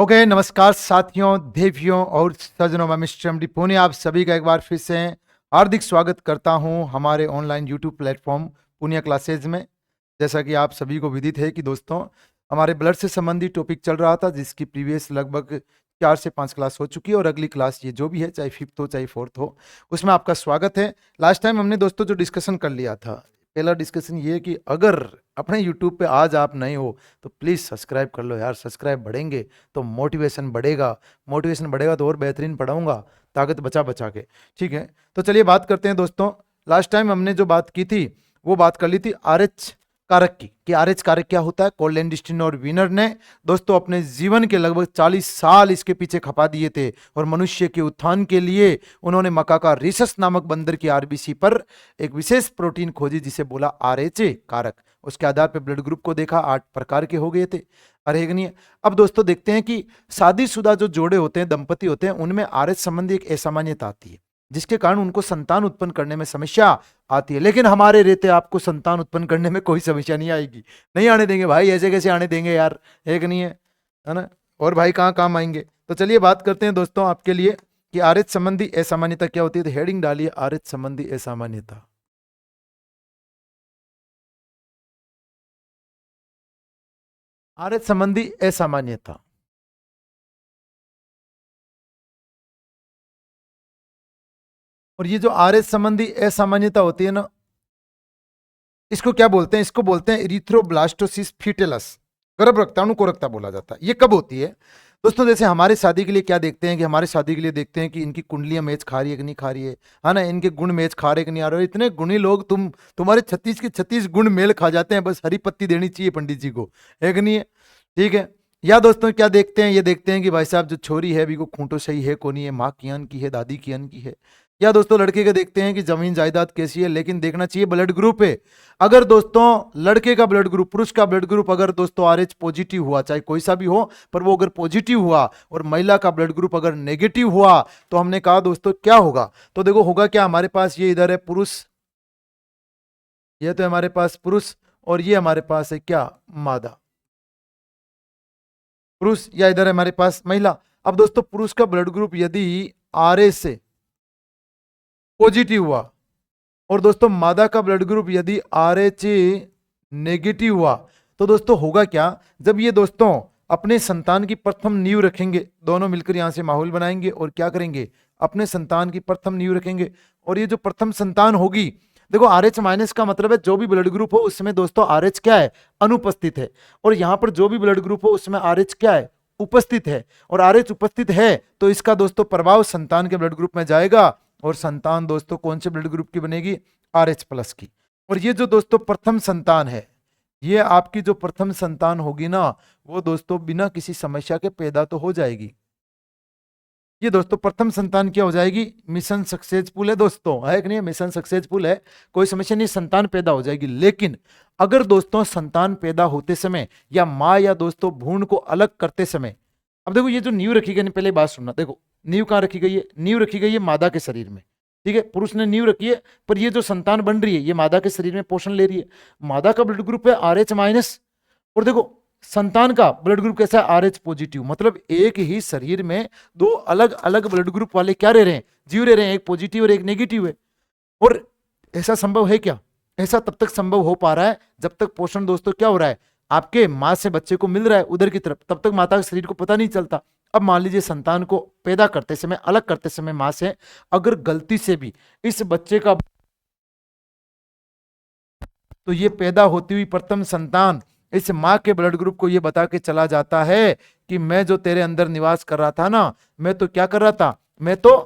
Okay, नमस्कार साथियों, देवियों और सज्जनों। मैं मिस्टर एमडी पुणे आप सभी का एक बार फिर से हार्दिक स्वागत करता हूं हमारे online YouTube platform Punia classes में। जैसा कि आप सभी को विदित है कि दोस्तों हमारे ब्लड से संबंधित टॉपिक चल रहा था, जिसकी प्रीवियस लगभग 4 से 5 क्लास हो चुकी है और अगली क्लास ये जो भी है, चाहे 5th हो चाहे 4th हो, उसमें आपका स्वागत है। लास्ट टाइम हमने दोस्तों जो डिस्कशन कर लिया था, पहला डिस्कशन ये है कि अगर अपने यूट्यूब पे आज आप नए हो तो प्लीज़ सब्सक्राइब कर लो यार। सब्सक्राइब बढ़ेंगे तो मोटिवेशन बढ़ेगा, मोटिवेशन बढ़ेगा तो और बेहतरीन पढ़ाऊंगा, ताकत बचा बचा के। ठीक है, तो चलिए बात करते हैं दोस्तों। लास्ट टाइम हमने जो बात की थी वो बात कर ली थी आरएच कारक की, कि आरएच कारक क्या होता है। कोलैंडिस्टीन और वीनर ने दोस्तों अपने जीवन के लगभग 40 साल इसके पीछे खपा दिए थे और मनुष्य के उत्थान के लिए उन्होंने मकाका रिसस नामक बंदर की आरबीसी पर एक विशेष प्रोटीन खोजी जिसे बोला आरएचए कारक। उसके आधार पर ब्लड ग्रुप को देखा, 8 प्रकार के हो गए थे। अरे नहीं है। अब दोस्तों देखते हैं कि शादीशुदा जो जोड़े होते हैं, दंपति होते हैं, उनमें आरएच संबंधी एक असामान्यता आती है, जिसके कारण उनको संतान उत्पन्न करने में समस्या आती है। लेकिन हमारे रहते आपको संतान उत्पन्न करने में कोई समस्या नहीं आएगी। नहीं आने देंगे भाई, ऐसे कैसे आने देंगे यार, एक नहीं है ना। और भाई कहाँ काम आएंगे। तो चलिए बात करते हैं दोस्तों आपके लिए कि आरएच संबंधी असामान्यता क्या होती है। तो हेडिंग डालिए आरएच संबंधी असामान्यता। आरएच संबंधी असामान्यता। और ये जो आरएच संबंधी असामान्यता होती है ना, इसको क्या बोलते हैं? इसको बोलते हैं इरिथ्रोब्लास्टोसिस फीटेलस, गर्भ रक्ताणुकोरकता बोला जाता है। ये कब होती है दोस्तों? जैसे हमारे शादी के लिए क्या देखते हैं कि हमारे शादी के लिए देखते हैं कि इनकी कुंडलियां मैच खा रही है कि नहीं खा रही है ना, इनके गुण मैच खा रहे कि नहीं आ रहे। इतने गुणी लोग, तुम्हारे 36 के 36 गुण मेल खा जाते हैं, बस हरी पत्ती देनी चाहिए पंडित जी को, है कि नहीं है? ठीक है। या दोस्तों क्या देखते हैं? ये देखते हैं कि भाई साहब जो छोरी है अभी को खूंटो सही है को नहीं है, माँ की अन की है, दादी की अन की है। या दोस्तों लड़के के देखते हैं कि जमीन जायदाद कैसी है, लेकिन देखना चाहिए ब्लड ग्रुप है। अगर दोस्तों लड़के का ब्लड ग्रुप, पुरुष का ब्लड ग्रुप अगर दोस्तों आरएच पॉजिटिव हुआ, चाहे कोई सा भी हो, पर वो अगर पॉजिटिव हुआ, और महिला का ब्लड ग्रुप अगर नेगेटिव हुआ, तो हमने कहा दोस्तों क्या होगा। तो देखो होगा क्या, हमारे पास ये इधर है पुरुष, ये तो हमारे पास पुरुष, और ये हमारे पास है क्या, मादा, पुरुष, या इधर है हमारे पास महिला। अब दोस्तों पुरुष का ब्लड ग्रुप यदि आरए से पॉजिटिव हुआ, और दोस्तों मादा का ब्लड ग्रुप यदि आरएच नेगेटिव हुआ, तो दोस्तों होगा क्या, जब ये दोस्तों अपने संतान की प्रथम नींव रखेंगे, दोनों मिलकर यहां से माहौल बनाएंगे और क्या करेंगे, अपने संतान की प्रथम नींव रखेंगे। और ये जो प्रथम संतान होगी, देखो आरएच माइनस का मतलब है जो भी ब्लड ग्रुप हो उसमें दोस्तों आरएच क्या है, अनुपस्थित है। और यहां पर जो भी ब्लड ग्रुप हो उसमें आरएच क्या है, उपस्थित है। और आरएच उपस्थित है तो इसका दोस्तों प्रभाव संतान के ब्लड ग्रुप में जाएगा, और संतान दोस्तों कौन से ब्लड ग्रुप की बनेगी, आरएच प्लस की। और ये जो दोस्तों प्रथम संतान है, ये आपकी जो प्रथम संतान होगी ना, वो दोस्तों बिना किसी समस्या के पैदा तो हो जाएगी। ये दोस्तों प्रथम संतान क्या हो जाएगी, मिशन सक्सेसफुल है दोस्तों, है कि नहीं? मिशन सक्सेसफुल है, कोई समस्या नहीं, संतान पैदा हो जाएगी। लेकिन अगर दोस्तों संतान पैदा होते समय या माँ या दोस्तों भ्रूण को अलग करते समय, अब देखो ये जो नींव रखी गई, पहले बात सुनना, देखो नींव कहाँ रखी गई है, नींव रखी गई है मादा के शरीर में। ठीक है, पुरुष ने नींव रखी है, पर ये जो संतान बन रही है ये मादा के शरीर में पोषण ले रही है। मादा का ब्लड ग्रुप है आरएच माइनस, और देखो संतान का ब्लड ग्रुप कैसा है, आरएच पॉजिटिव। मतलब एक ही शरीर में दो अलग अलग ब्लड ग्रुप वाले क्या रह रहे हैं, जीव रह रहे हैं, एक पॉजिटिव और एक नेगेटिव है। और ऐसा संभव है क्या? ऐसा तब तक संभव हो पा रहा है जब तक पोषण दोस्तों क्या हो रहा है, आपके मां से बच्चे को मिल रहा है उधर की तरफ, तब तक माता के शरीर को पता नहीं चलता। अब मान लीजिए संतान को पैदा करते समय, अलग करते समय मां से अगर गलती से भी इस बच्चे का, तो ये पैदा होती हुई प्रथम संतान इस माँ के ब्लड ग्रुप को ये बता के चला जाता है कि मैं जो तेरे अंदर निवास कर रहा था ना, मैं तो क्या कर रहा था, मैं तो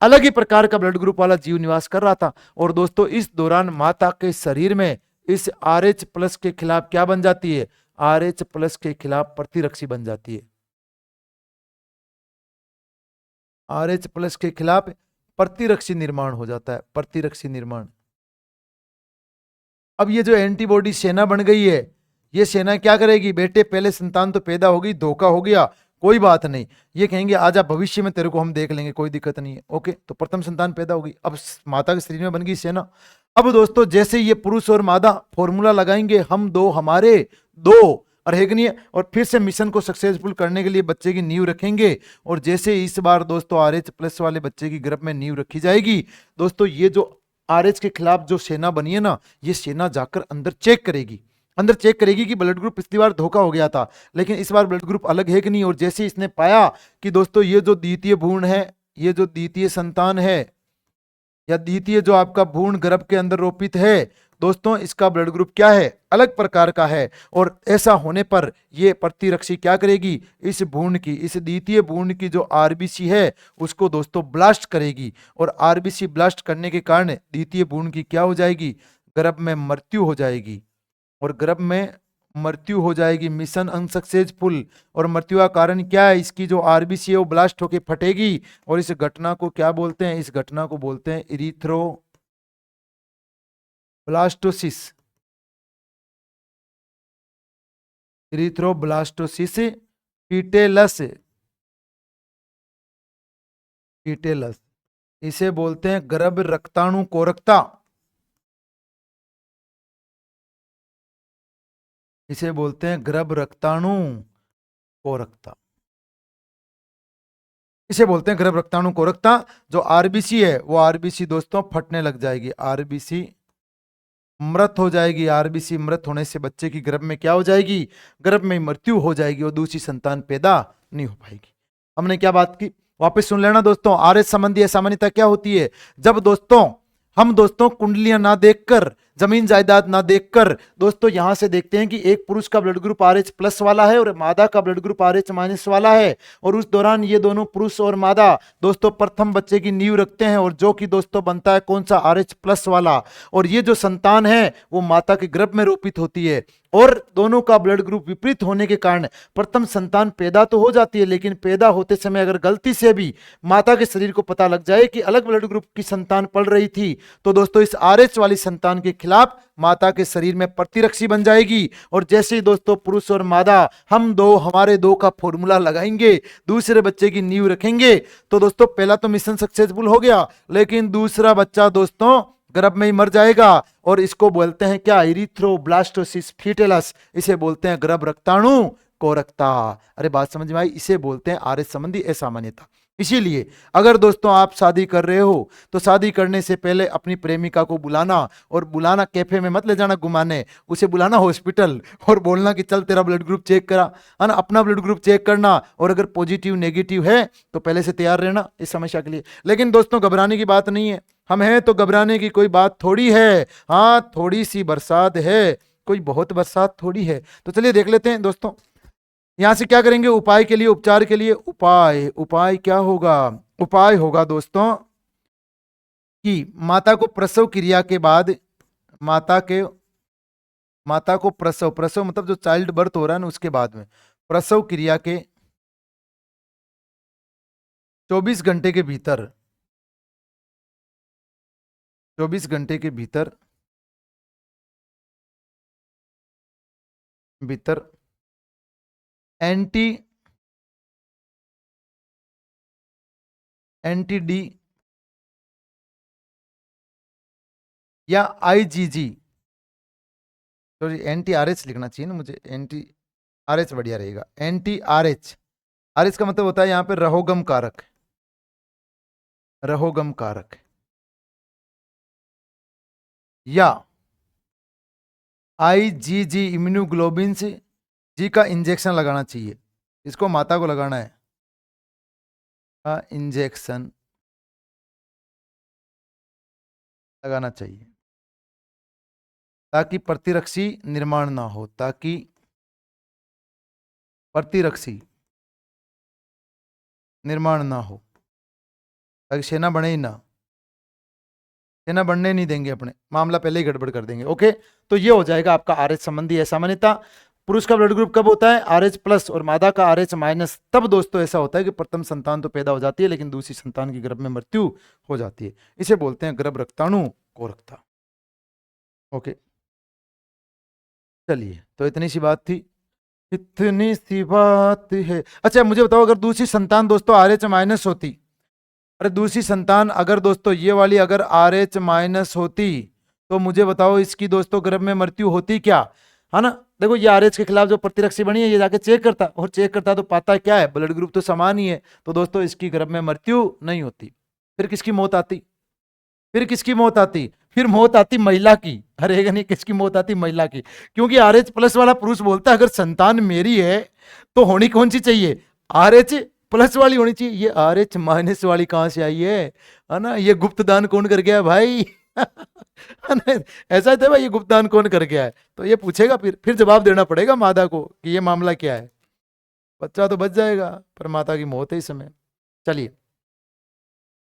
अलग ही प्रकार का ब्लड ग्रुप वाला जीव निवास कर रहा था। और दोस्तों इस दौरान माता के शरीर में इस आरएच प्लस के खिलाफ क्या बन जाती है, आरएच प्लस के खिलाफ प्रतिरक्षी बन जाती है। आरएच प्लस के खिलाफ प्रतिरक्षी निर्माण हो जाता है, प्रतिरक्षी निर्माण। अब ये जो एंटीबॉडी सेना बन गई है, ये सेना क्या करेगी, बेटे पहले संतान तो पैदा हो गई, धोखा हो गया, कोई बात नहीं, ये कहेंगे आजा भविष्य में तेरे को हम देख लेंगे, कोई दिक्कत नहीं है। ओके, तो प्रथम संतान पैदा हो गई, अब माता के शरीर में बन गई सेना। अब दोस्तों जैसे ये पुरुष और मादा फॉर्मूला लगाएंगे, हम दो हमारे दो, और है कि नहीं है। और फिर से मिशन को सक्सेसफुल करने के लिए बच्चे की नींव रखेंगे। और जैसे इस बार दोस्तों RH प्लस वाले बच्चे की गर्भ में नींव रखी जाएगी दोस्तों, ये जो RH के खिलाफ जो सेना बनी है ना, ये सेना जाकर अंदर चेक करेगी, अंदर चेक करेगी कि ब्लड ग्रुप पिछली बार धोखा हो गया था, लेकिन इस बार ब्लड ग्रुप अलग है कि नहीं। और जैसे इसने पाया कि दोस्तों ये जो द्वितीय भ्रूण है, ये जो द्वितीय संतान है या द्वितीय जो आपका भ्रूण गर्भ के अंदर रोपित है दोस्तों, इसका ब्लड ग्रुप क्या है, अलग प्रकार का है। और ऐसा होने पर ये प्रतिरक्षी क्या करेगी, इस भ्रूण की, इस द्वितीय भ्रूण की जो RBC है उसको दोस्तों ब्लास्ट करेगी। और RBC ब्लास्ट करने के कारण द्वितीय भ्रूण की क्या हो जाएगी, गर्भ में मृत्यु हो जाएगी। और गर्भ में मृत्यु हो जाएगी, मिशन अनसक्सेसफुल। और मृत्यु का कारण क्या है, इसकी जो RBC है वो ब्लास्ट होके फटेगी। और इस घटना को क्या बोलते हैं, इस घटना को बोलते हैं इरिथ्रोब्लास्टोसिस, इरिथ्रोब्लास्टोसिस फीटेलस, फीटेलस। इसे बोलते हैं गर्भ रक्ताणु कोरकता, इसे बोलते हैं गर्भ रक्ताणु कोरकता, इसे बोलते हैं गर्भ रक्ताणु कोरकता। जो RBC है वो RBC दोस्तों फटने लग जाएगी, RBC मृत हो जाएगी। RBC मृत होने से बच्चे की गर्भ में क्या हो जाएगी, गर्भ में मृत्यु हो जाएगी और दूसरी संतान पैदा नहीं हो पाएगी। हमने क्या बात की, वापस सुन लेना दोस्तों। RH संबंधी असामान्यता क्या होती है, जब दोस्तों हम दोस्तों कुंडलियां ना देखकर, जमीन जायदाद ना देखकर दोस्तों यहां से देखते हैं कि एक पुरुष का ब्लड ग्रुप RH प्लस वाला है और मादा का ब्लड ग्रुप RH माइनस वाला है, और उस दौरान ये दोनों पुरुष और मादा दोस्तों प्रथम बच्चे की नींव रखते हैं, और जो कि दोस्तों बनता है कौन सा, RH प्लस वाला। और ये जो संतान है वो माता के गर्भ में रोपित होती है। और दोनों का ब्लड ग्रुप विपरीत होने के कारण प्रथम संतान पैदा तो हो जाती है, लेकिन पैदा होते समय अगर गलती से भी माता के शरीर को पता लग जाए कि अलग ब्लड ग्रुप की संतान पल रही थी, तो दोस्तों इस RH वाली संतान के खिलाफ माता के शरीर में प्रतिरक्षी बन जाएगी। और जैसे ही दोस्तों पुरुष और मादा हम दो, हमारे दो का फॉर्मूला लगाएंगे, दूसरे बच्चे की नींव रखेंगे, तो दोस्तों पहला तो मिशन सक्सेसफुल हो गया, लेकिन दूसरा बच्चा दोस्तों गर्भ में ही मर जाएगा। और इसको बोलते हैं क्या, इरिथ्रोब्लास्टोसिस फीटेलस, इसे बोलते हैं गर्भ रक्ताणु कोरकता। अरे बात समझ में आई, इसे बोलते हैं RH संबंधी असामान्यता। इसीलिए अगर दोस्तों आप शादी कर रहे हो तो शादी करने से पहले अपनी प्रेमिका को बुलाना, और बुलाना कैफे में मत ले जाना घुमाने, उसे बुलाना हॉस्पिटल और बोलना कि चल तेरा ब्लड ग्रुप चेक करा, है ना, अपना ब्लड ग्रुप चेक करना, और अगर पॉजिटिव नेगेटिव है तो पहले से तैयार रहना इस समस्या के लिए। लेकिन दोस्तों घबराने की बात नहीं है, हम हैं तो घबराने की कोई बात थोड़ी है। हाँ थोड़ी सी बरसात है, कोई बहुत बरसात थोड़ी है। तो चलिए देख लेते हैं दोस्तों, यहां से क्या करेंगे, उपाय के लिए, उपचार के लिए उपाय, उपाय क्या होगा, उपाय होगा दोस्तों कि माता को प्रसव क्रिया के बाद, माता को प्रसव, प्रसव मतलब जो चाइल्ड बर्थ हो रहा है ना उसके बाद में, प्रसव क्रिया के 24 घंटे के भीतर, 24 घंटे के भीतर एंटी डी या IgG, सॉरी NTRH लिखना चाहिए ना मुझे, NTRH बढ़िया रहेगा, NTRH। RH का मतलब होता है यहां पे रहोगम कारक, रहोगम कारक, या IgG इम्यूनोग्लोबिन से जी का इंजेक्शन लगाना चाहिए, इसको माता को लगाना है, इंजेक्शन लगाना चाहिए ताकि प्रतिरक्षी निर्माण ना हो, ताकि प्रतिरक्षी निर्माण ना हो, ताकि सेना बने ही ना, सेना बढ़ने नहीं देंगे, अपने मामला पहले ही गड़बड़ कर देंगे। ओके, तो ये हो जाएगा आपका RH संबंधी असामान्यता। पुरुष का ब्लड ग्रुप कब होता है, RH प्लस, और मादा का RH माइनस। तब दोस्तों ऐसा होता है कि प्रथम संतान तो पैदा हो जाती है लेकिन दूसरी संतान की गर्भ में मृत्यु हो जाती है, इसे बोलते हैं गर्भ रक्ताणु कोरकता। ओके चलिए, तो इतनी सी बात थी, इतनी सी बात है। अच्छा मुझे बताओ, अगर दूसरी संतान दोस्तों RH माइनस होती, अरे दूसरी संतान अगर दोस्तों ये वाली अगर RH माइनस होती, तो मुझे बताओ इसकी दोस्तों गर्भ में मृत्यु होती क्या। है ना। देखो ये RH के खिलाफ जो प्रतिरक्षी बनी है ये जाके चेक करता, और चेक करता तो पाता क्या है, ब्लड ग्रुप तो समान ही है, तो दोस्तों इसकी गर्भ में मृत्यु नहीं होती। फिर किसकी मौत आती, फिर किसकी मौत आती, फिर मौत आती महिला की। अरे नहीं, किसकी मौत आती, महिला की। क्योंकि RH प्लस वाला पुरुष बोलता है अगर संतान मेरी है तो होनी कौन सी चाहिए, RH प्लस वाली होनी चाहिए। ये RH माइनस वाली कहां से आई है ना। ये गुप्त दान कौन कर गया है भाई है ना? ऐसा ही था भाई, ये गुप्त दान कौन कर गया है, तो ये पूछेगा, फिर जवाब देना पड़ेगा मादा को कि ये मामला क्या है। बच्चा तो बच जाएगा पर माता की मौत है इस समय। चलिए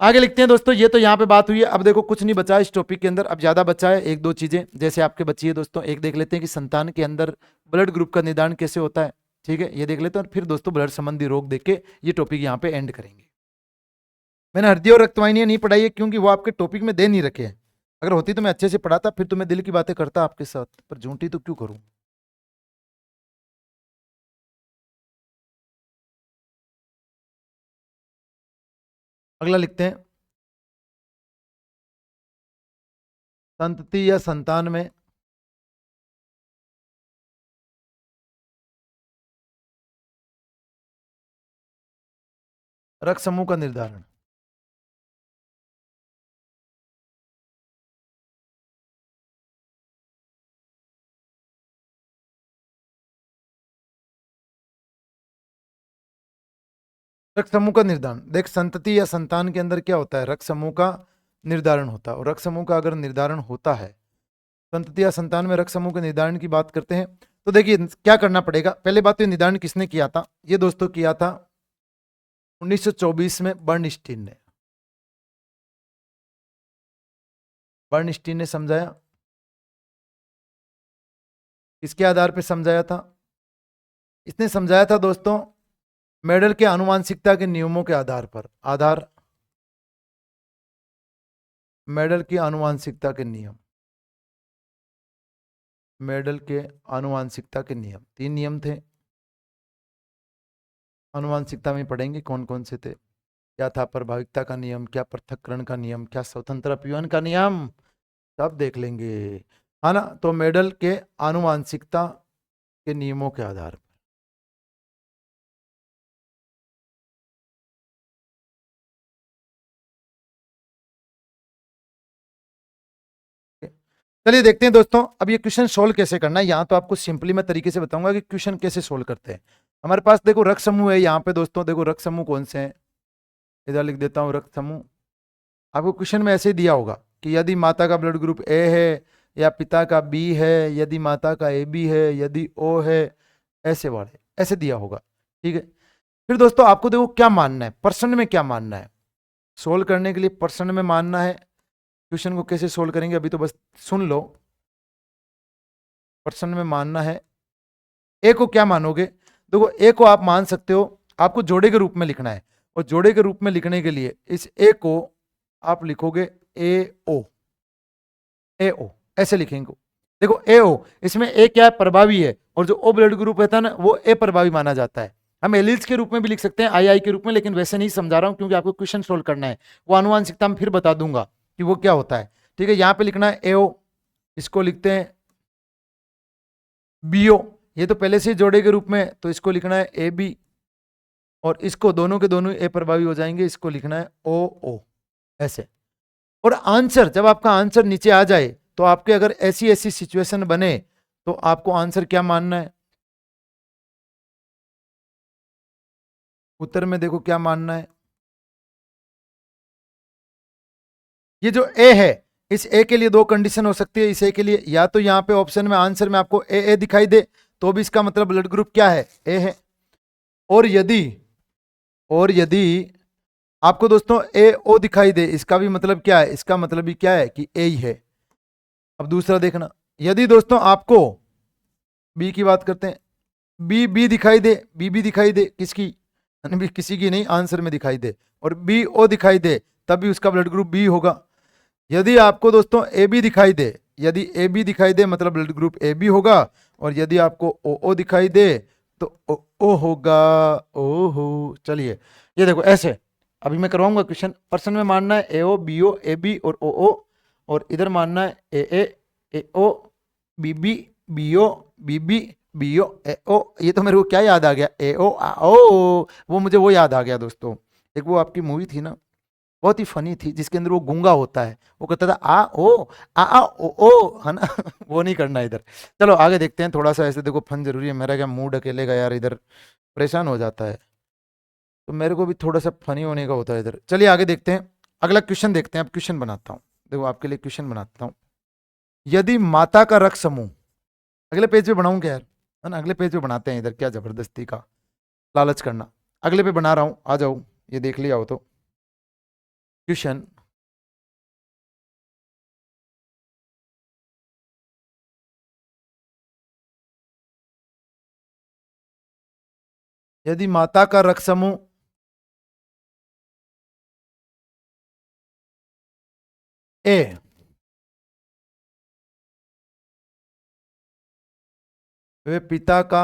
आगे लिखते हैं दोस्तों। ये तो यहाँ पे बात हुई है। अब देखो कुछ नहीं बचा इस टॉपिक के अंदर, अब ज्यादा बचा है एक दो चीजें जैसे आपके बची है दोस्तों। एक देख लेते हैं कि संतान के अंदर ब्लड ग्रुप का निर्धारण कैसे होता है, ठीक है, ये देख लेते हैं। और फिर दोस्तों ब्लड संबंधी रोग देख के ये टॉपिक यहाँ पे एंड करेंगे। मैंने हृदय और रक्तवाहिनियां नहीं पढ़ाई है क्योंकि वो आपके टॉपिक में दे नहीं रखे हैं। अगर होती तो मैं अच्छे से पढ़ाता, फिर तो मैं दिल की बातें करता आपके साथ, पर झूठी तो क्यों करूं। अगला लिखते हैं, संतति या संतान में रक्त समूह का निर्धारण। रक्त समूह का निर्धारण, देख संतति या संतान के अंदर क्या होता है, रक्त समूह का निर्धारण होता है। और रक्त समूह का अगर निर्धारण होता है, संतति या संतान में रक्त समूह के निर्धारण की बात करते हैं, तो देखिए क्या करना पड़ेगा। पहले बात तो निर्धारण किसने किया था, ये दोस्तों किया था 1924 में बर्नस्टीन ने। बर्नस्टीन ने समझाया, किसके आधार पर समझाया था, इसने समझाया था दोस्तों मेडल के आनुवांशिकता के नियमों के आधार पर। आधार मेडल की आनुवांशिकता के नियम, मेडल के आनुवांशिकता के नियम, 3 नियम थे आनुवांशिकता में, पढ़ेंगे कौन कौन से थे। क्या था प्रभाविकता का नियम, क्या पृथक्करण का नियम, क्या स्वतंत्र अपीवन का नियम, सब देख लेंगे, है ना। तो मेडल के आनुवांशिकता के नियमों के आधार पर। चलिए देखते हैं दोस्तों, अब ये क्वेश्चन सोल्व कैसे करना है। यहाँ तो आपको सिंपली मैं तरीके से बताऊंगा कि क्वेश्चन कैसे सोल्व करते हैं। हमारे पास देखो रक्त समूह है यहाँ पे दोस्तों, देखो रक्त समूह कौन से हैं, इधर लिख देता हूँ रक्त समूह। आपको क्वेश्चन में ऐसे दिया होगा कि यदि माता का ब्लड ग्रुप ए है या पिता का बी है, यदि माता का ए बी है, यदि ओ है, ऐसे वाले ऐसे दिया होगा, ठीक है। फिर दोस्तों आपको देखो क्या मानना है, पर्सन में क्या मानना है। सोल्व करने के लिए पर्सन में मानना है। क्वेश्चन को कैसे सोल्व करेंगे अभी तो बस सुन लो। पर्सन में मानना है, ए को क्या मानोगे, देखो ए को आप मान सकते हो, आपको जोड़े के रूप में लिखना है। और जोड़े के रूप में लिखने के लिए इस ए को आप लिखोगे ए ओ, ए ओ ऐसे लिखेंगे। देखो ए ओ, इसमें ए क्या है, प्रभावी है, और जो ओ ब्लड ग्रुप रहता है ना वो ए प्रभावी माना जाता है। हम एलिल्स के रूप में भी लिख सकते हैं, आई आई के रूप में, लेकिन वैसे नहीं समझा रहा हूं क्योंकि आपको क्वेश्चन सोल्व करना है। वो आनुवांशिकता में फिर बता दूंगा कि वो क्या होता है, ठीक है। यहां पे लिखना है ए ओ, इसको लिखते हैं बी ओ, ये तो पहले से जोड़े के रूप में, तो इसको लिखना है ए बी, और इसको दोनों के दोनों ए प्रभावी हो जाएंगे, इसको लिखना है ओ ओ, ऐसे। और आंसर, जब आपका आंसर नीचे आ जाए तो आपके अगर ऐसी ऐसी सिचुएशन बने तो आपको आंसर क्या मानना है, उत्तर में देखो क्या मानना है। ये जो ए है, इस ए के लिए दो कंडीशन हो सकती है। इस ए के लिए या तो यहां पे ऑप्शन में आंसर में आपको ए दिखाई दे तो भी इसका मतलब ब्लड ग्रुप क्या है, ए है। और यदि आपको दोस्तों ए ओ दिखाई दे, इसका भी मतलब क्या है, इसका मतलब भी क्या है कि ए ही है। अब दूसरा देखना, यदि दोस्तों आपको बी की बात करते हैं, बी बी दिखाई दे, बी दिखाई दे किसकी, यानी भी किसी की नहीं, आंसर में दिखाई दे, और बी ओ दिखाई दे तब भी उसका ब्लड ग्रुप बी होगा। यदि आपको दोस्तों ए बी दिखाई दे, यदि ए बी दिखाई दे मतलब ब्लड ग्रुप ए बी होगा, और यदि आपको ओ ओ दिखाई दे तो ओ ओ होगा, ओ हो। चलिए ये देखो ऐसे, अभी मैं करवाऊंगा क्वेश्चन। पर्सन में मानना है ए O B O A B और ओ ओ, और इधर मानना है A A A O B B B O, B B, B O, A O. ये तो मेरे को क्या याद आ गया, ए ओ आ ओ, वो मुझे वो याद आ गया दोस्तों। एक वो आपकी मूवी थी ना, बहुत ही फनी थी, जिसके अंदर वो गूंगा होता है, वो कहता था आ ओ, है ना। वो नहीं करना इधर। चलो आगे देखते हैं, थोड़ा सा ऐसे देखो फन जरूरी है, मेरा क्या मूड अकेले का यार इधर परेशान हो जाता है, तो मेरे को भी थोड़ा सा फनी होने का होता है इधर। चलिए आगे देखते हैं, अगला क्वेश्चन देखते हैं। अब क्वेश्चन बनाता हूँ, देखो आपके लिए क्वेश्चन बनाता हूँ। यदि माता का रक्त समूह, अगले पेज पे बनाऊं क्या यार, है ना, अगले पेज पे बनाते हैं, इधर क्या जबरदस्ती का लालच करना। अगले पे बना रहा हूं, आ जाओ, ये देख लिया हो तो क्वेश्चन। यदि माता का रक्त समूह ए वे पिता का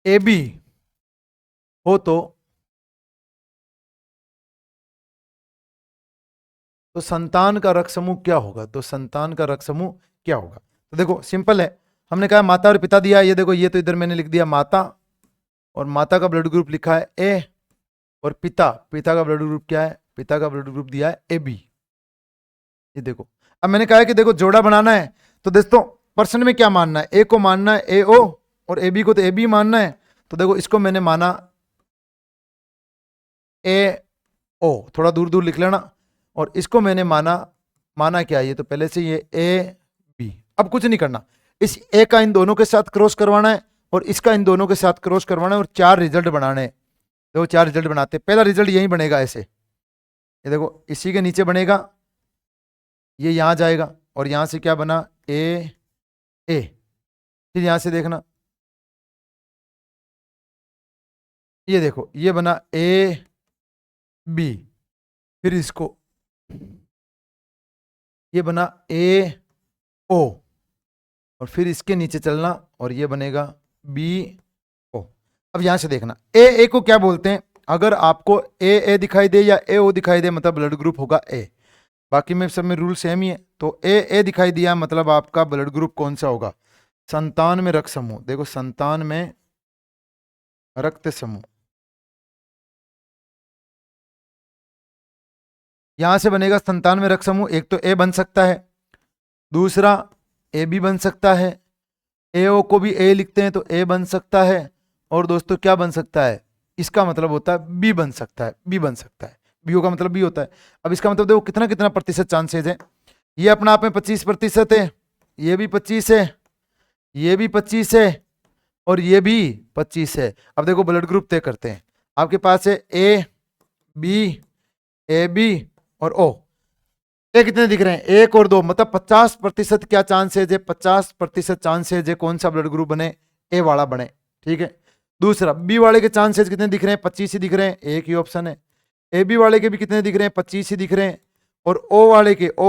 ए बी हो तो संतान का रक्त समूह क्या होगा, तो संतान का रक्त समूह क्या होगा। तो देखो सिंपल है, हमने कहा माता और पिता दिया, ये देखो ये तो इधर मैंने लिख दिया माता, और माता का ब्लड ग्रुप लिखा है ए, और पिता, पिता का ब्लड ग्रुप क्या है, पिता का ब्लड ग्रुप दिया है ए बी। ये देखो, अब मैंने कहा है कि देखो जोड़ा बनाना है, तो दोस्तों पर्सन में क्या मानना है, ए को मानना है ए ओ, और ए बी को तो ए बी मानना है। तो देखो इसको मैंने माना ए ओ, थोड़ा दूर दूर लिख लेना, और इसको मैंने माना, माना क्या, ये तो पहले से ये ए बी। अब कुछ नहीं करना, इस ए का इन दोनों के साथ क्रॉस करवाना है, और इसका इन दोनों के साथ क्रॉस करवाना है, और चार रिजल्ट बनाने हैं। देखो चार रिजल्ट बनाते हैं, पहला रिजल्ट यही बनेगा ऐसे, ये देखो इसी के नीचे बनेगा, ये यहां जाएगा, और यहां से क्या बना ए ए, फिर यहां से देखना, ये देखो ये बना ए बी, फिर इसको ये बना ए ओ, और फिर इसके नीचे चलना, और ये बनेगा बी ओ। अब यहां से देखना ए को क्या बोलते हैं, अगर आपको ए दिखाई दे या ए ओ दिखाई दे मतलब ब्लड ग्रुप होगा ए, बाकी में सब में रूल सेम ही है। तो ए दिखाई दिया मतलब आपका ब्लड ग्रुप कौन सा होगा, संतान में रक्त समूह। देखो संतान में रक्त समूह, यहां से बनेगा संतान में रक्त समूह, एक तो ए बन सकता है, दूसरा ए बी बन सकता है, ए ओ को भी ए लिखते हैं तो ए बन सकता है, और दोस्तों क्या बन सकता है, इसका मतलब होता है बी बन सकता है, बी बन सकता है, बी ओ का मतलब बी होता है। अब इसका मतलब देखो कितना कितना प्रतिशत चांसेज है, ये अपना आप में 25% है, ये भी 25 है, ये भी 25 है, और ये भी 25 है। अब देखो ब्लड ग्रुप तय करते हैं, आपके पास है ए बी और ओ, ये कितने दिख रहे हैं, एक और दो, मतलब 50% क्या चांसेज है, 50% चांसेज है कौन सा ब्लड ग्रुप बने, ए वाला बने, ठीक है। दूसरा बी वाले के चांसेज कितने दिख रहे हैं, 25 ही दिख रहे हैं, एक ही ऑप्शन है। ए बी वाले के भी कितने दिख रहे हैं, 25 ही दिख रहे हैं, और ओ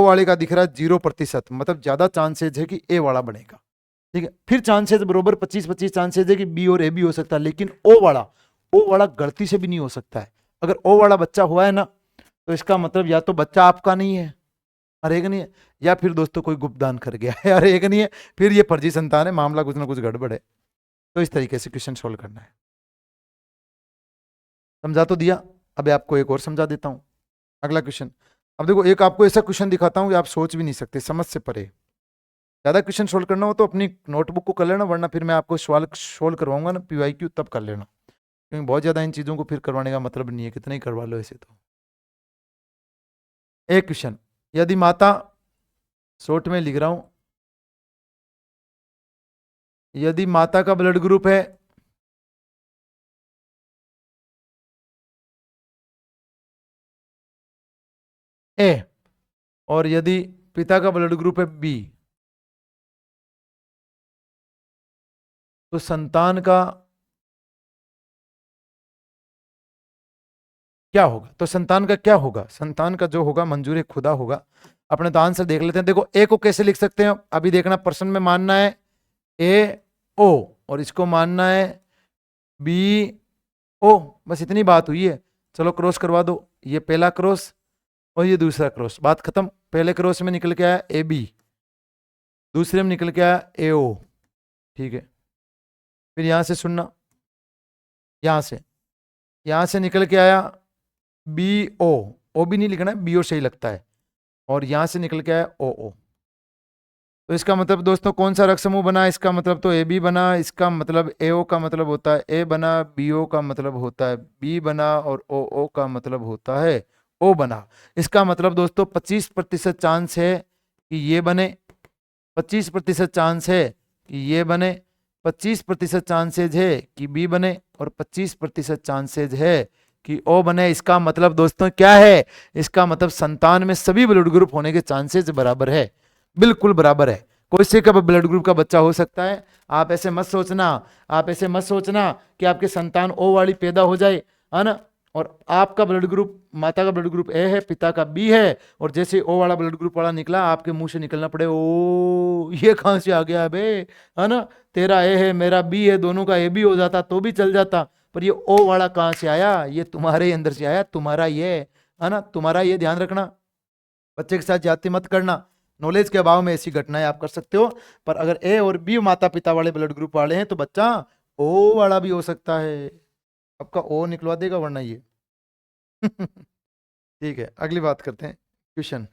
वाले का दिख रहा है 0%, मतलब ज्यादा चांसेज है कि ए वाला बनेगा, ठीक है। फिर चांसेज बरोबर 25-25 चांसेज है कि बी और ए बी हो सकता है, लेकिन ओ वाला गलती से भी नहीं हो सकता है। अगर ओ वाला बच्चा हुआ है ना, तो इसका मतलब या तो बच्चा आपका नहीं है, और एक नहीं है, या फिर दोस्तों कोई गुप्तदान कर गया है, और एक नहीं है, फिर ये फर्जी संतान है, मामला कुछ ना कुछ गड़बड़ है। तो इस तरीके से क्वेश्चन सोल्व करना है। समझा तो दिया, अब आपको एक और समझा देता हूं, अगला क्वेश्चन। अब देखो एक आपको ऐसा क्वेश्चन दिखाता हूं कि आप सोच भी नहीं सकते, समझ से परे। ज्यादा क्वेश्चन सोल्व करना हो तो अपनी नोटबुक को कर लेना, वरना फिर मैं आपको सवाल सोल्व करवाऊंगा ना PYQ, तब कर लेना, क्योंकि बहुत ज्यादा इन चीजों को फिर करवाने का मतलब नहीं है, कितना ही करवा लो ऐसे। तो एक क्वेश्चन, यदि माता, शॉर्ट में लिख रहा हूं, यदि माता का ब्लड ग्रुप है ए, और यदि पिता का ब्लड ग्रुप है बी, तो संतान का क्या होगा, तो संतान का क्या होगा, संतान का जो होगा मंजूर खुदा होगा। अपने तो आंसर देख लेते हैं। देखो ए को कैसे लिख सकते हैं, अभी देखना, पर्सन में मानना है ए ओ, और इसको मानना है बी ओ, बस इतनी बात हुई है। चलो क्रॉस करवा दो, ये पहला क्रॉस और ये दूसरा क्रॉस, बात खत्म। पहले क्रॉस में निकल के आया ए बी, दूसरे में निकल के आया AO, ठीक है। फिर यहां से सुनना, यहां से निकल के आया BO, O भी नहीं लिखना है, BO सही लगता है। और यहां से निकल के आया OO। तो इसका मतलब दोस्तों कौन सा रक्त समूह बना? इसका मतलब तो AB बना, इसका मतलब AO का मतलब होता है A बना, BO का मतलब होता है B बना, और OO का मतलब होता है O बना। इसका मतलब दोस्तों 25% चांस है कि ये बने, 25% चांस है कि ये बने, 25% चांसेज है कि B बने, और 25% चांसेज है कि O बने। इसका मतलब दोस्तों क्या है? इसका मतलब संतान में सभी ब्लड ग्रुप होने के चांसेस बराबर है, बिल्कुल बराबर है। कोई से का ब्लड ग्रुप का बच्चा हो सकता है। आप ऐसे मत सोचना, आप ऐसे मत सोचना कि आपके संतान O वाली पैदा हो जाए, है ना, और आपका ब्लड ग्रुप, माता का ब्लड ग्रुप A है, पिता का B है, और जैसे O वाला ब्लड ग्रुप वाला निकला, आपके मुंह से निकलना पड़े ओ ये कहां से आ गया बे, है ना, तेरा A है मेरा B है, दोनों का AB हो जाता तो भी चल जाता, पर ये O वाला कहां से आया? ये तुम्हारे अंदर से आया, तुम्हारा ये है ना, तुम्हारा ये ध्यान रखना। बच्चे के साथ जाति मत करना। नॉलेज के अभाव में ऐसी घटनाएं आप कर सकते हो, पर अगर A और B माता पिता वाले ब्लड ग्रुप वाले हैं तो बच्चा O वाला भी हो सकता है। आपका O निकलवा देगा वरना ये ठीक है, अगली बात करते हैं, क्वेश्चन।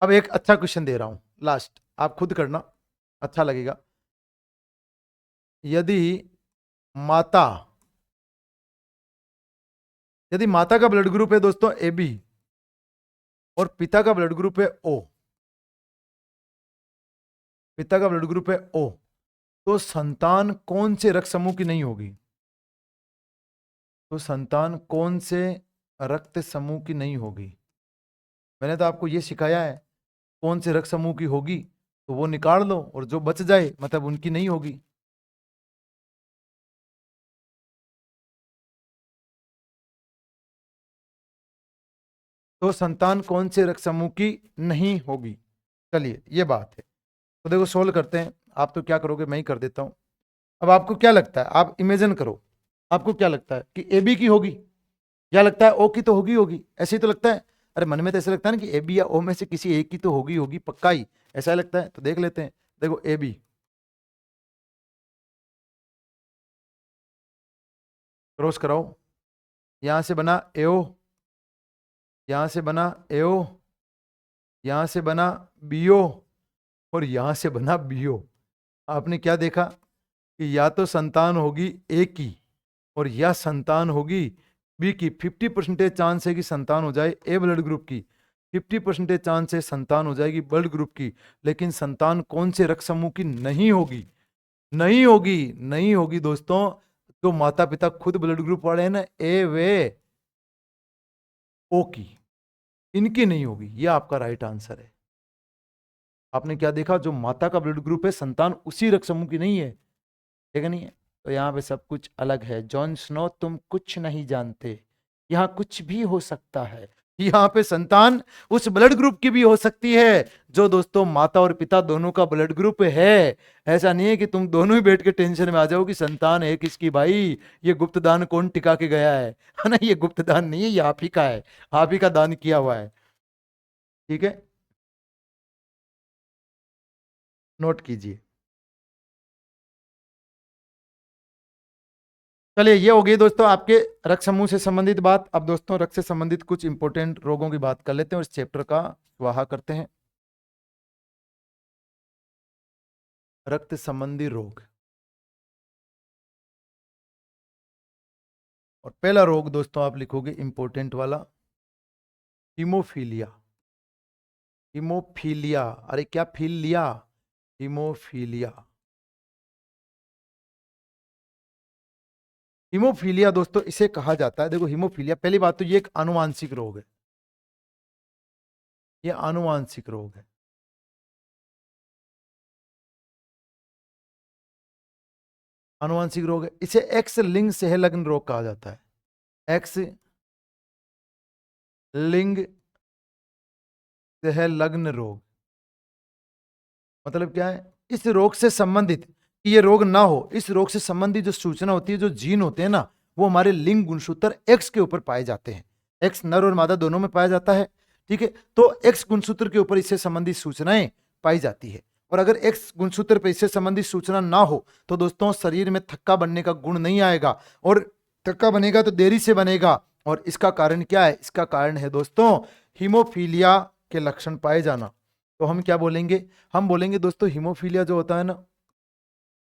अब एक अच्छा क्वेश्चन दे रहा हूं, लास्ट, आप खुद करना, अच्छा लगेगा। यदि माता यदि माता का ब्लड ग्रुप है दोस्तों AB और पिता का ब्लड ग्रुप है O, पिता का ब्लड ग्रुप है O, तो संतान कौन से रक्त समूह की नहीं होगी? तो संतान कौन से रक्त समूह की नहीं होगी? मैंने तो आपको ये सिखाया है, कौन से रक्त समूह की होगी तो वो निकाल लो, और जो बच जाए मतलब उनकी नहीं होगी। तो संतान कौन से रक्त समूह की नहीं होगी? चलिए ये बात है, तो देखो सोल्व करते हैं। आप तो क्या करोगे, मैं ही कर देता हूं। अब आपको क्या लगता है, आप इमेजिन करो, आपको क्या लगता है कि AB की होगी, क्या लगता है O की तो होगी होगी, ऐसे ही तो लगता है। अरे मन में तो ऐसा लगता है ना कि AB या O में से किसी एक की तो होगी होगी पक्का ही, ऐसा लगता है। तो देख लेते हैं, देखो AB क्रॉस कराओ, यहां से बना AO, यहां से बना AO, यहां से बना BO, और यहां से बना BO। आपने क्या देखा कि या तो संतान होगी A की और या संतान होगी B की। 50% चांस है कि संतान हो जाए A ब्लड ग्रुप की, 50% चांस है संतान हो जाएगी ब्लड ग्रुप की, लेकिन संतान कौन से रक्त समूह की नहीं होगी? नहीं होगी, नहीं होगी दोस्तों। जो माता पिता खुद ब्लड ग्रुप वाले हैं ना, A वे O की, इनकी नहीं होगी। ये आपका राइट आंसर है। आपने क्या देखा, जो माता का ब्लड ग्रुप है संतान उसी रक्त समूह की नहीं है, ठीक है नहीं है। तो यहाँ पे सब कुछ अलग है। जॉन स्नो तुम कुछ नहीं जानते, यहाँ कुछ भी हो सकता है। यहाँ पे संतान उस ब्लड ग्रुप की भी हो सकती है जो दोस्तों माता और पिता दोनों का ब्लड ग्रुप है। ऐसा नहीं है कि तुम दोनों ही बैठ के टेंशन में आ जाओ कि संतान है किसकी, भाई ये गुप्त दान कौन टिका के गया है ना, ये गुप्त दान नहीं है, ये आप ही का है, आप ही का दान किया हुआ है, ठीक है, नोट कीजिए। चलिए ये हो गई दोस्तों आपके रक्त समूह से संबंधित बात। अब दोस्तों रक्त से संबंधित कुछ इंपॉर्टेंट रोगों की बात कर लेते हैं और इस चैप्टर का स्वाहा करते हैं। रक्त संबंधी रोग, और पहला रोग दोस्तों आप लिखोगे इंपॉर्टेंट वाला, हीमोफीलिया। हीमोफीलिया, अरे क्या फील लिया, हीमोफीलिया। हीमोफीलिया दोस्तों इसे कहा जाता है, देखो हीमोफीलिया, पहली बात तो ये एक आनुवांशिक रोग है, ये आनुवांशिक रोग है। आनुवांशिक रोग है, इसे एक्स लिंग सहलग्न रोग कहा जाता है। एक्स लिंग सहलग्न रोग मतलब क्या है? इस रोग से संबंधित, कि ये रोग ना हो, इस रोग से संबंधित जो सूचना होती है, जो जीन होते हैं ना, वो हमारे लिंग गुणसूत्र एक्स के ऊपर पाए जाते हैं। एक्स नर और मादा दोनों में पाया जाता है, ठीक है, तो एक्स गुणसूत्र के ऊपर इससे संबंधित सूचनाएं पाई जाती है। और अगर एक्स गुणसूत्र पर इससे संबंधित सूचना ना हो तो दोस्तों शरीर में थक्का बनने का गुण नहीं आएगा, और थक्का बनेगा तो देरी से बनेगा। और इसका कारण क्या है? इसका कारण है दोस्तों हीमोफीलिया के लक्षण पाए जाना। तो हम क्या बोलेंगे? हम बोलेंगे दोस्तों हीमोफीलिया जो होता है ना,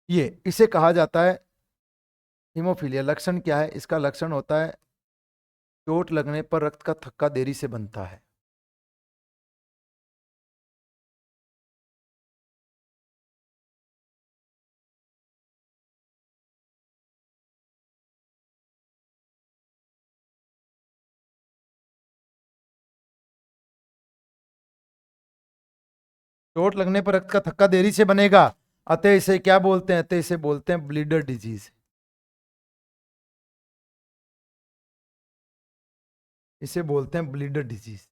ये इसे कहा जाता है हीमोफीलिया। लक्षण क्या है इसका? लक्षण होता है चोट लगने पर रक्त का थक्का देरी से बनता है। चोट लगने पर रक्त का थक्का देरी से बनेगा, अतः इसे क्या बोलते हैं? अतः इसे बोलते हैं ब्लीडर डिजीज। इसे बोलते हैं ब्लीडर डिजीज।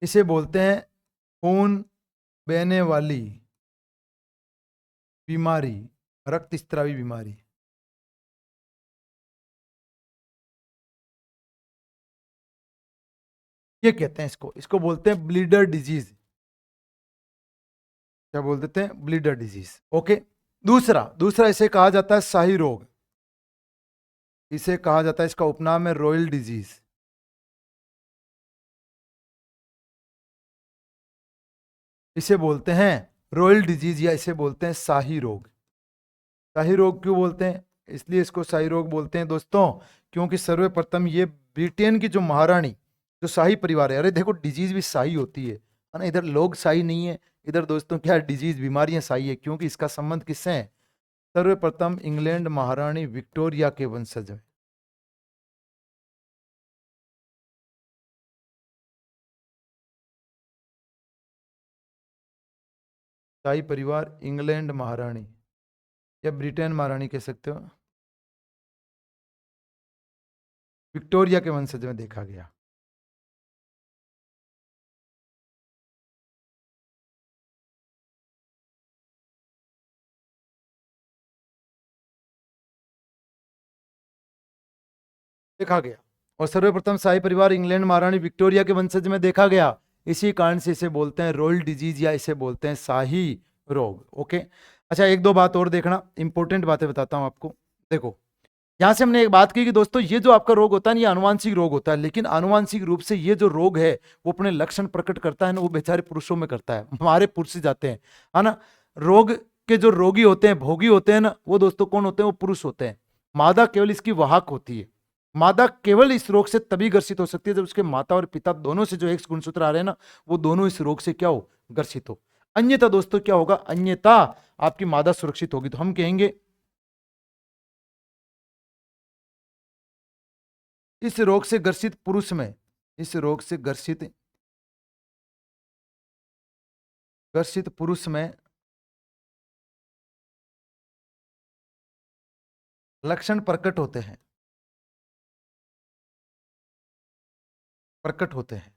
इसे बोलते हैं खून बहने वाली बीमारी, रक्तस्रावी बीमारी। ये कहते हैं इसको, इसको बोलते हैं ब्लीडर डिजीज। क्या बोल देते हैं? Bleeder disease. ओके। दूसरा दूसरा इसे कहा जाता है शाही रोग। इसे कहा जाता है, इसका उपनाम है रॉयल डिजीज। इसे बोलते हैं रॉयल डिजीज या इसे बोलते हैं शाही रोग। शाही रोग क्यों बोलते हैं? इसलिए इसको शाही रोग बोलते हैं दोस्तों क्योंकि सर्वप्रथम ये ब्रिटेन की जो महारानी, जो शाही परिवार है, अरे देखो डिजीज भी शाही होती है ना, इधर लोग शाही नहीं है, इधर दोस्तों क्या डिजीज बीमारियां शाही है, क्योंकि इसका संबंध किससे है? सर्वप्रथम इंग्लैंड महारानी विक्टोरिया के वंशज में। शाही परिवार, इंग्लैंड महारानी या ब्रिटेन महारानी कह सकते हो, विक्टोरिया के वंशज में देखा गया। देखा गया और सर्वप्रथम शाही परिवार इंग्लैंड महारानी विक्टोरिया के वंशज में देखा गया। इसी कारण से इसे बोलते हैं रॉयल डिजीज या इसे बोलते हैं शाही रोग। ओके। अच्छा, एक दो बात और देखना, इंपॉर्टेंट बातें बताता हूं आपको। देखो, यहां से हमने एक बात की कि दोस्तों ये जो आपका रोग होता है ना, ये आनुवांशिक रोग होता है, लेकिन आनुवांशिक रूप से ये जो रोग है वो अपने लक्षण प्रकट करता है ना, वो बेचारे पुरुषों में करता है, हमारे पुरुष जाते हैं, है ना। रोग के जो रोगी होते हैं, भोगी होते हैं ना, वो दोस्तों कौन होते हैं? वो पुरुष होते हैं। मादा केवल इसकी वाहक होती है। मादा केवल इस रोग से तभी ग्रसित हो सकती है जब उसके माता और पिता दोनों से जो एक्स गुणसूत्र आ रहे हैं ना, वो दोनों इस रोग से क्या हो? ग्रसित हो। अन्यथा दोस्तों क्या होगा? अन्यथा आपकी मादा सुरक्षित होगी। तो हम कहेंगे इस रोग से ग्रसित पुरुष में, इस रोग से ग्रसित ग्रसित पुरुष में लक्षण प्रकट होते हैं, प्रकट होते हैं,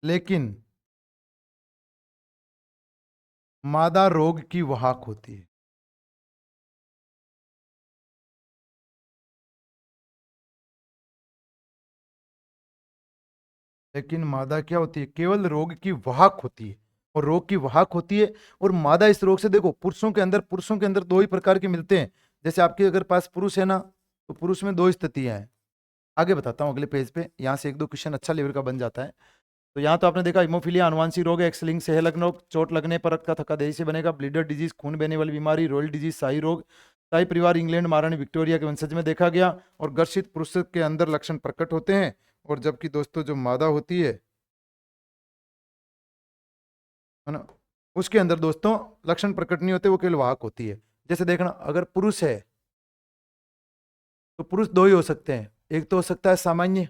लेकिन मादा रोग की वाहक होती है। लेकिन मादा क्या होती है? केवल रोग की वाहक होती है, और रोग की वाहक होती है। और मादा इस रोग से, देखो पुरुषों के अंदर दो ही प्रकार के मिलते हैं। जैसे आपके अगर पास पुरुष है ना, तो पुरुष में दो स्थितियां हैं। आगे बताता हूं अगले पेज पे, यहां से एक दो क्वेश्चन अच्छा लेवल का बन जाता है। तो यहाँ तो आपने देखा हिमोफीलिया आनुवांशिक रोग है, एक्स लिंक सहलग्न रोग, चोट लगने पर रक्त का थक्का देरी से बनेगा, ब्लीडर डिजीज खून बहने वाली बीमारी, रॉयल डिजीज शाही रोग, शाही परिवार इंग्लैंड महारानी विक्टोरिया के वंशज में देखा गया, और ग्रसित पुरुष के अंदर लक्षण प्रकट होते हैं। और जबकि दोस्तों जो मादा होती है ना, उसके अंदर दोस्तों लक्षण प्रकट नहीं होते, वो केवल वाहक होती है। जैसे देखना, अगर पुरुष है तो पुरुष दो ही हो सकते हैं। एक तो हो सकता है सामान्य,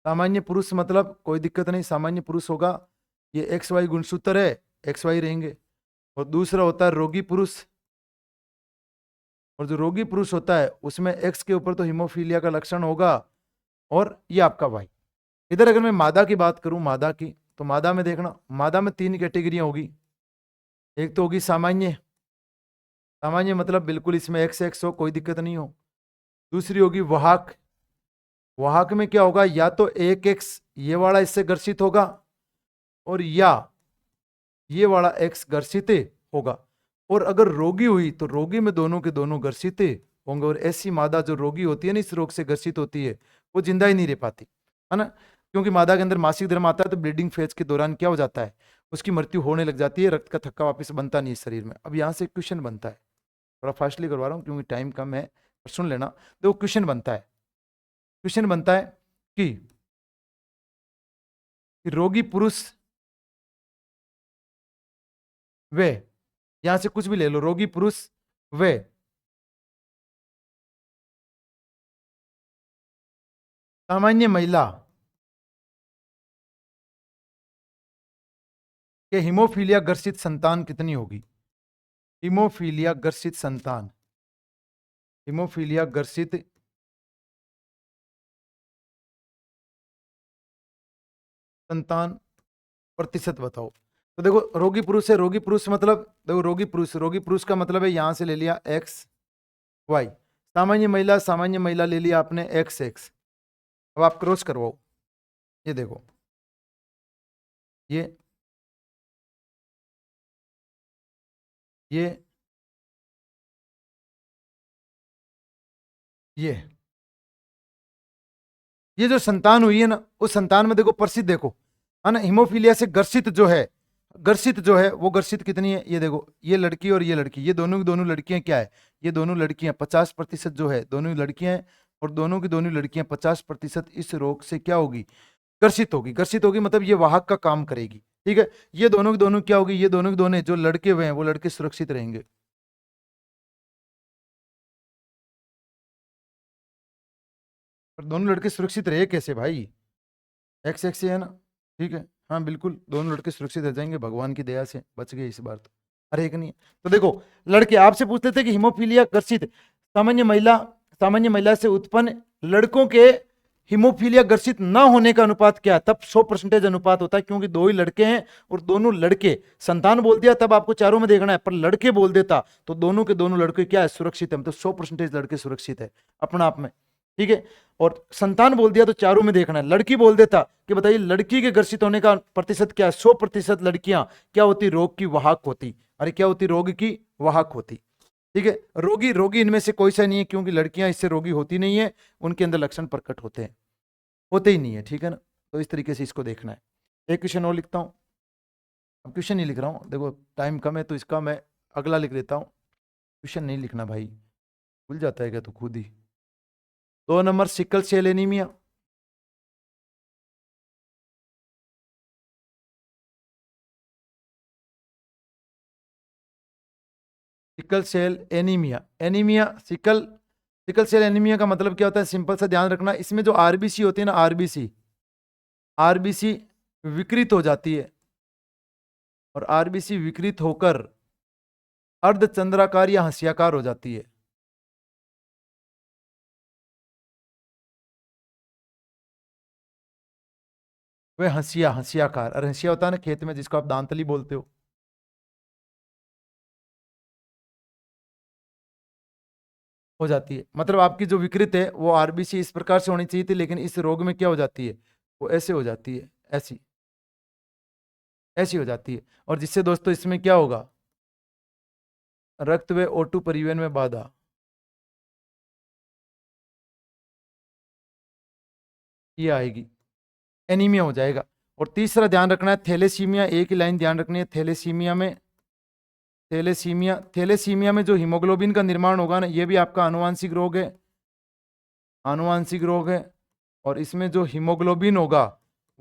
सामान्य पुरुष मतलब कोई दिक्कत नहीं, सामान्य पुरुष होगा, ये एक्स वाई गुणसूत्र है, एक्स वाई रहेंगे। और दूसरा होता है रोगी पुरुष, और जो रोगी पुरुष होता है उसमें एक्स के ऊपर तो हीमोफीलिया का लक्षण होगा, और ये आपका वाई। इधर अगर मैं मादा की बात करूं, मादा की, तो मादा में देखना, मादा में तीन कैटेगरियां होगी। एक तो होगी सामान्य, सामान्य मतलब बिल्कुल इसमें एक्स एक्स हो, कोई दिक्कत नहीं हो। दूसरी होगी वाहक, वाहक में क्या होगा, या तो एक एक्स ये वाला इससे घर्षित होगा और या ये वाला एक्स घर्षित होगा। और अगर रोगी हुई तो रोगी में दोनों के दोनों घर्षित होंगे। और ऐसी मादा जो रोगी होती है ना, इस रोग से ग्रसित होती है, वो जिंदा ही नहीं रह पाती है ना, क्योंकि मादा के अंदर मासिक धर्म आता है तो ब्लीडिंग फेज के दौरान क्या हो जाता है, उसकी मृत्यु होने लग जाती है, रक्त का थक्का वापस बनता नहीं है शरीर में। अब यहाँ से क्वेश्चन बनता है, थोड़ा फास्टली करवा रहा हूँ क्योंकि टाइम कम है, पर सुन लेना। देखो क्वेश्चन बनता है, क्वेश्चन बनता है कि रोगी पुरुष वे, यहां से कुछ भी ले लो, रोगी पुरुष वे सामान्य महिला के हिमोफीलिया ग्रसित संतान कितनी होगी। हिमोफीलिया ग्रसित संतान, हिमोफीलिया ग्रसित संतान प्रतिशत बताओ। तो देखो रोगी पुरुष है, रोगी पुरुष मतलब देखो रोगी पुरुष, रोगी पुरुष का मतलब है यहां से ले लिया एक्स वाई, सामान्य महिला ले लिया आपने एक्स एक्स। अब आप क्रॉस करवाओ, ये देखो ये ये ये जो संतान हुई है ना, उस संतान में देखो प्रसिद्ध देखो है ना, हिमोफीलिया से ग्रसित जो है, ग्रसित जो है वो ग्रसित कितनी है, ये देखो ये लड़की और ये लड़की, ये दोनों की दोनों लड़कियां क्या है, ये दोनों लड़कियां 50% जो है दोनों ही लड़कियां हैं, और दोनों की दोनों लड़कियां 50% इस रोग से क्या होगी, ग्रसित होगी। ग्रसित होगी मतलब ये वाहक का काम करेगी, ठीक है। ये दोनों की दोनों क्या होगी, ये दोनों के दोनों जो लड़के हुए हैं वो लड़के सुरक्षित रहेंगे। पर दोनों लड़के सुरक्षित रहे कैसे भाई, एक्स एक्स है ना, ठीक है, हाँ बिल्कुल दोनों लड़के सुरक्षित रह जाएंगे भगवान की दया से, बच गए इस बार तो। अरे एक नहीं है। तो देखो लड़के आपसे पूछते थे कि हिमोफीलिया ग्रसित सामान्य महिला, सामान्य महिला से उत्पन्न लड़कों के हिमोफीलिया ग्रसित ना होने का अनुपात क्या है, तब 100% अनुपात होता है, क्योंकि दो ही लड़के हैं और दोनों लड़के, संतान बोल दिया तब आपको चारों में देखना है, पर लड़के बोल देता तो दोनों के दोनों लड़के क्या है, सुरक्षित है, मतलब 100% लड़के सुरक्षित है अपना आप में, ठीक है। और संतान बोल दिया तो चारों में देखना है, लड़की बोल देता कि बताइए लड़की के ग्रसित होने का प्रतिशत क्या है, 100% लड़कियां क्या होती, रोग की वाहक होती। अरे क्या होती, रोग की वाहक होती, ठीक है। रोगी रोगी इनमें से कोई सा नहीं है, क्योंकि लड़कियां इससे रोगी होती नहीं है, उनके अंदर लक्षण प्रकट होते हैं, होते ही नहीं है, ठीक है ना। तो इस तरीके से इसको देखना है। एक क्वेश्चन और लिखता हूं, अब क्वेश्चन नहीं लिख रहा हूं, देखो टाइम कम है तो इसका मैं अगला लिख देता हूं, क्वेश्चन नहीं लिखना भाई, भूल जाता है क्या तू खुद ही। 2 नंबर sickle cell anaemia, sickle cell anaemia, anaemia sickle, sickle cell anaemia का मतलब क्या होता है, सिंपल सा ध्यान रखना, इसमें जो आरबीसी होती है ना, आरबीसी, आरबीसी विकृत हो जाती है, और आरबीसी विकृत होकर अर्धचंद्राकार या हंसियाकार हो जाती है। वह हंसिया, हंसियाकार, अरे हंसिया होता है ना खेत में जिसको आप दांतली बोलते हो, हो जाती है। मतलब आपकी जो विकृत है वो आरबीसी इस प्रकार से होनी चाहिए थी, लेकिन इस रोग में क्या हो जाती है, वो ऐसे हो जाती है, ऐसी, ऐसी हो जाती है। और जिससे दोस्तों इसमें क्या होगा, रक्त व ओटू परिवहन में बाधा, ये आएगी, एनीमिया हो जाएगा। और तीसरा ध्यान रखना है थैलेसीमिया, एक ही लाइन ध्यान रखनी है, थैलेसीमिया में, थैलेसीमिया, थैलेसीमिया में जो हीमोग्लोबिन का निर्माण होगा ना, ये भी आपका आनुवांशिक रोग है, आनुवांशिक रोग है। और इसमें जो हीमोग्लोबिन होगा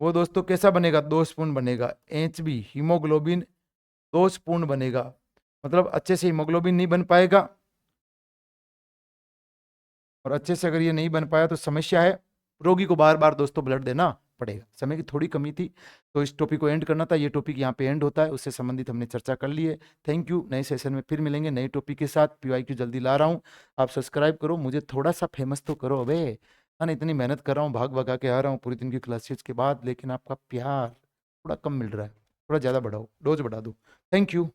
वो दोस्तों कैसा बनेगा, दोषपूर्ण बनेगा, एच बी हीमोग्लोबिन दोषपूर्ण बनेगा, मतलब अच्छे से हीमोग्लोबिन नहीं बन पाएगा, और अच्छे से अगर ये नहीं बन पाया तो समस्या है, रोगी को बार बार दोस्तों ब्लड देना पड़ेगा। समय की थोड़ी कमी थी तो इस टॉपिक को एंड करना था, ये टॉपिक यहाँ पे एंड होता है, उससे संबंधित हमने चर्चा कर ली है। थैंक यू, नए सेशन में फिर मिलेंगे नए टॉपिक के साथ, पीवाईक्यू जल्दी ला रहा हूँ, आप सब्सक्राइब करो, मुझे थोड़ा सा फेमस तो करो अबे, है ना, इतनी मेहनत कर रहा हूँ, भाग भगा के आ रहा हूँ पूरी दिन की क्लासेज के बाद, लेकिन आपका प्यार थोड़ा कम मिल रहा है, थोड़ा ज़्यादा बढ़ाओ, डोज बढ़ा दो। Thank you.